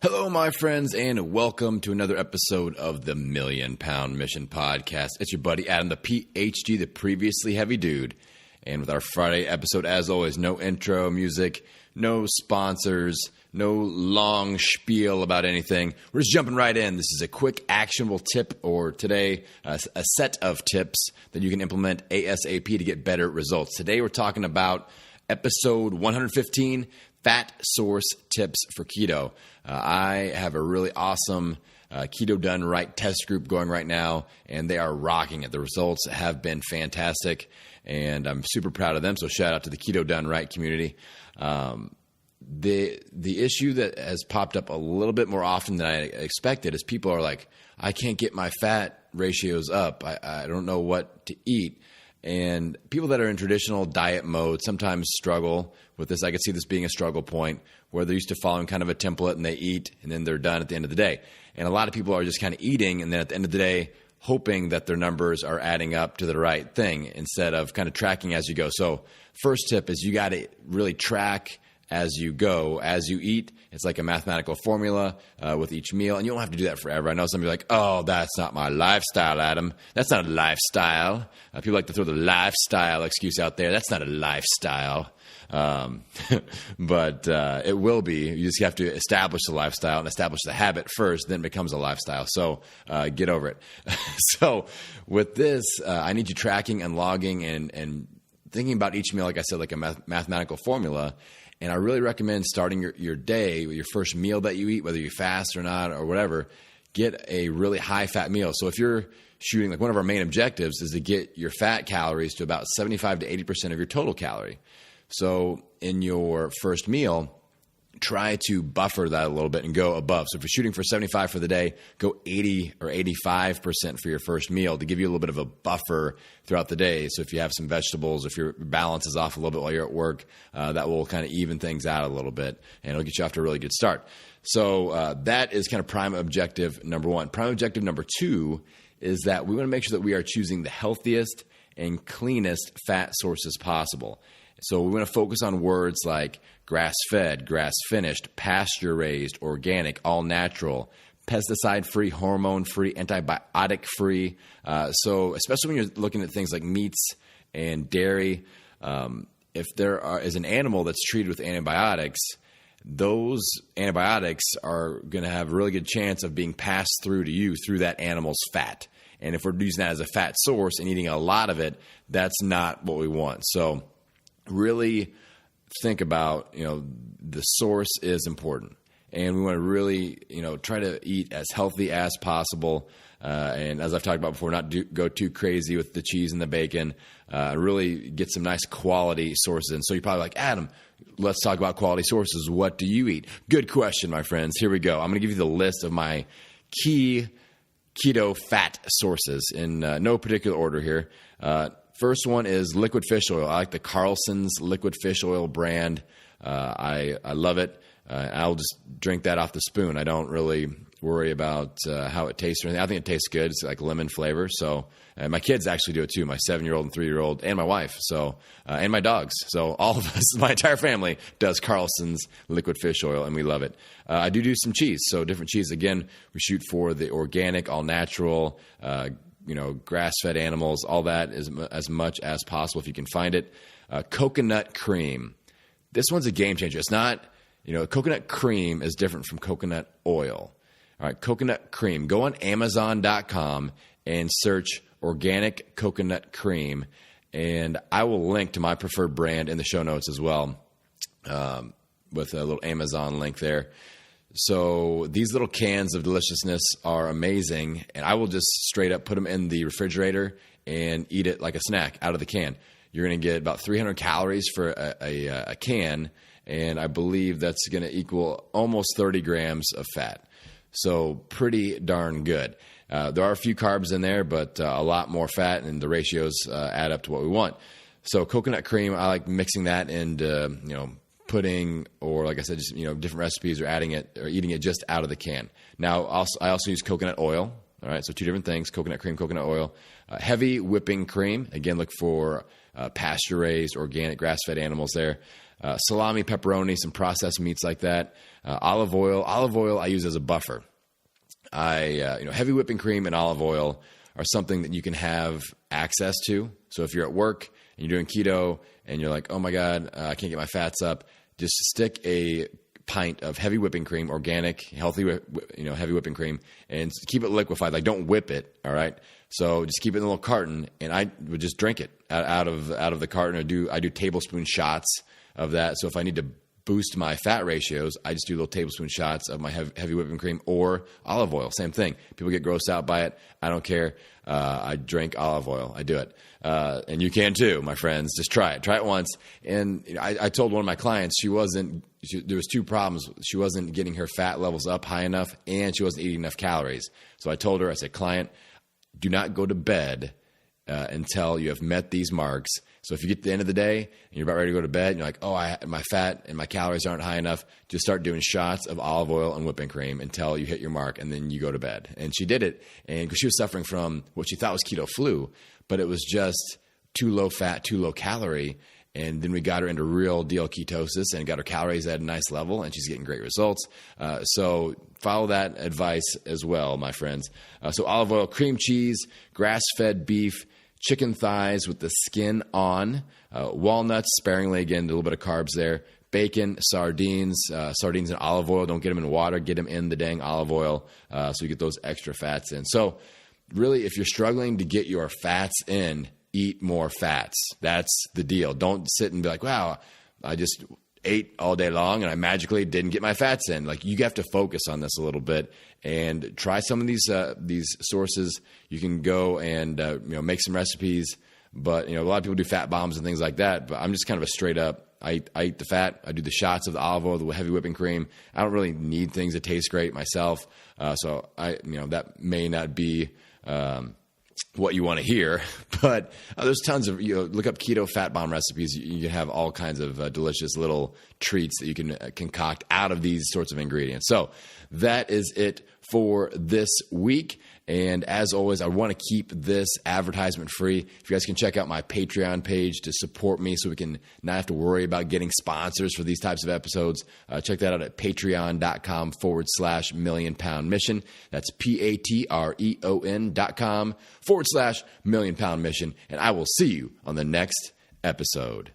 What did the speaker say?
Hello, my friends, and welcome to another episode of the Million Pound Mission Podcast. It's your buddy Adam, the PhD, the previously heavy dude. And with our Friday episode, as always, no intro music, no sponsors, no long spiel about anything. We're just jumping right in. This is a quick, actionable tip, or today, a set of tips that you can implement ASAP to get better results. Today, we're talking about episode 115, Fat Source Tips for Keto. I have a really awesome Keto Done Right test group going right now, and they are rocking it. The results have been fantastic, and I'm super proud of them, so shout out to the Keto Done Right community. The issue that has popped up a little bit more often than I expected is people are like, I can't get my fat ratios up. I don't know what to eat. And people that are in traditional diet mode sometimes struggle with this. I could see this being a struggle point where they're used to following kind of a template and they eat and then they're done at the end of the day. And a lot of people are just kind of eating and then at the end of the day hoping that their numbers are adding up to the right thing instead of kind of tracking as you go. So first tip is you got to really track as you go, as you eat. It's like a mathematical formula with each meal, and you don't have to do that forever. I know some people are like, oh, that's not my lifestyle, Adam. That's not a lifestyle. People like to throw the lifestyle excuse out there. That's not a lifestyle. But it will be. You just have to establish the lifestyle and establish the habit first, then it becomes a lifestyle. So get over it. So with this, I need you tracking and logging and thinking about each meal, like I said, like a mathematical formula. And I really recommend starting your day with your first meal that you eat, whether you fast or not or whatever, get a really high-fat meal. So if you're shooting, like one of our main objectives is to get your fat calories to about 75 to 80% of your total calorie. So in your first meal, try to buffer that a little bit and go above. So if you're shooting for 75 for the day, go 80 or 85% for your first meal to give you a little bit of a buffer throughout the day. So if you have some vegetables, if your balance is off a little bit while you're at work, that will kind of even things out a little bit and it'll get you off to a really good start. So that is kind of prime objective number one. Prime objective number two is that we want to make sure that we are choosing the healthiest and cleanest fat sources possible. So we want to focus on words like grass-fed, grass-finished, pasture-raised, organic, all-natural, pesticide-free, hormone-free, antibiotic-free. So especially when you're looking at things like meats and dairy, if there is an animal that's treated with antibiotics, those antibiotics are going to have a really good chance of being passed through to you through that animal's fat. And if we're using that as a fat source and eating a lot of it, that's not what we want. So really think about, the source is important. And we want to really, try to eat as healthy as possible. And as I've talked about before, not go too crazy with the cheese and the bacon. Really get some nice quality sources. And so you're probably like, Adam, let's talk about quality sources. What do you eat? Good question, my friends. Here we go. I'm going to give you the list of my key keto fat sources in no particular order here. First one is liquid fish oil. I like the Carlson's liquid fish oil brand. I love it. I'll just drink that off the spoon. I don't really worry about how it tastes or anything. I think it tastes good. It's like lemon flavor. So my kids actually do it too. My 7-year-old and 3-year-old and my wife. So and my dogs. So all of us, my entire family does Carlson's liquid fish oil, and we love it. I do some cheese. So different cheese. Again, we shoot for the organic, all natural. Grass-fed animals, all that is as much as possible if you can find it. Coconut cream. This one's a game changer. It's not, coconut cream is different from coconut oil. All right, coconut cream. Go on Amazon.com and search organic coconut cream, and I will link to my preferred brand in the show notes as well with a little Amazon link there. So these little cans of deliciousness are amazing, and I will just straight up put them in the refrigerator and eat it like a snack out of the can. You're going to get about 300 calories for a can, and I believe that's going to equal almost 30 grams of fat. So pretty darn good. There are a few carbs in there, but a lot more fat, and the ratios add up to what we want. So coconut cream, I like mixing that into, pudding, or like I said, just different recipes, or adding it or eating it just out of the can. Now, I also use coconut oil. All right, so two different things: coconut cream, coconut oil. Heavy whipping cream. Again, look for pasture-raised, organic, grass-fed animals there. salami, pepperoni, some processed meats like that. Olive oil. Olive oil I use as a buffer. Heavy whipping cream and olive oil are something that you can have access to. So if you're at work and you're doing keto and you're like, oh my God, I can't get my fats up, just stick a pint of heavy whipping cream, organic, healthy, heavy whipping cream, and keep it liquefied. Like, don't whip it. All right. So just keep it in a little carton, and I would just drink it out of the carton. I do tablespoon shots of that. So if I need to boost my fat ratios, I just do little tablespoon shots of my heavy whipping cream or olive oil. Same thing. People get grossed out by it. I don't care. I drink olive oil. I do it. And you can too, my friends. Just try it. Try it once. And I told one of my clients there was two problems. She wasn't getting her fat levels up high enough, and she wasn't eating enough calories. So I told her, I said, client, do not go to bed until you have met these marks. So if you get to the end of the day and you're about ready to go to bed and you're like, oh, my fat and my calories aren't high enough, just start doing shots of olive oil and whipping cream until you hit your mark, and then you go to bed. And she did it, and because she was suffering from what she thought was keto flu, but it was just too low fat, too low calorie. And then we got her into real deal ketosis and got her calories at a nice level, and she's getting great results. So follow that advice as well, my friends. So olive oil, cream cheese, grass-fed beef, chicken thighs with the skin on, walnuts sparingly, again, a little bit of carbs there, bacon, sardines in olive oil. Don't get them in water. Get them in the dang olive oil so you get those extra fats in. So really, if you're struggling to get your fats in, eat more fats. That's the deal. Don't sit and be like, wow, I just ate all day long and I magically didn't get my fats in. Like, you have to focus on this a little bit and try some of these sources. You can go and make some recipes, but a lot of people do fat bombs and things like that. But I'm just kind of a straight up. I eat the fat. I do the shots of the olive oil, the heavy whipping cream. I don't really need things that taste great myself. So that may not be what you want to hear, but there's tons of, look up keto fat bomb recipes. You can have all kinds of delicious little treats that you can concoct out of these sorts of ingredients. So that is it for this week. And as always, I want to keep this advertisement free. If you guys can check out my Patreon page to support me so we can not have to worry about getting sponsors for these types of episodes, check that out at patreon.com/million pound mission. That's patreon.com/million pound mission. And I will see you on the next episode.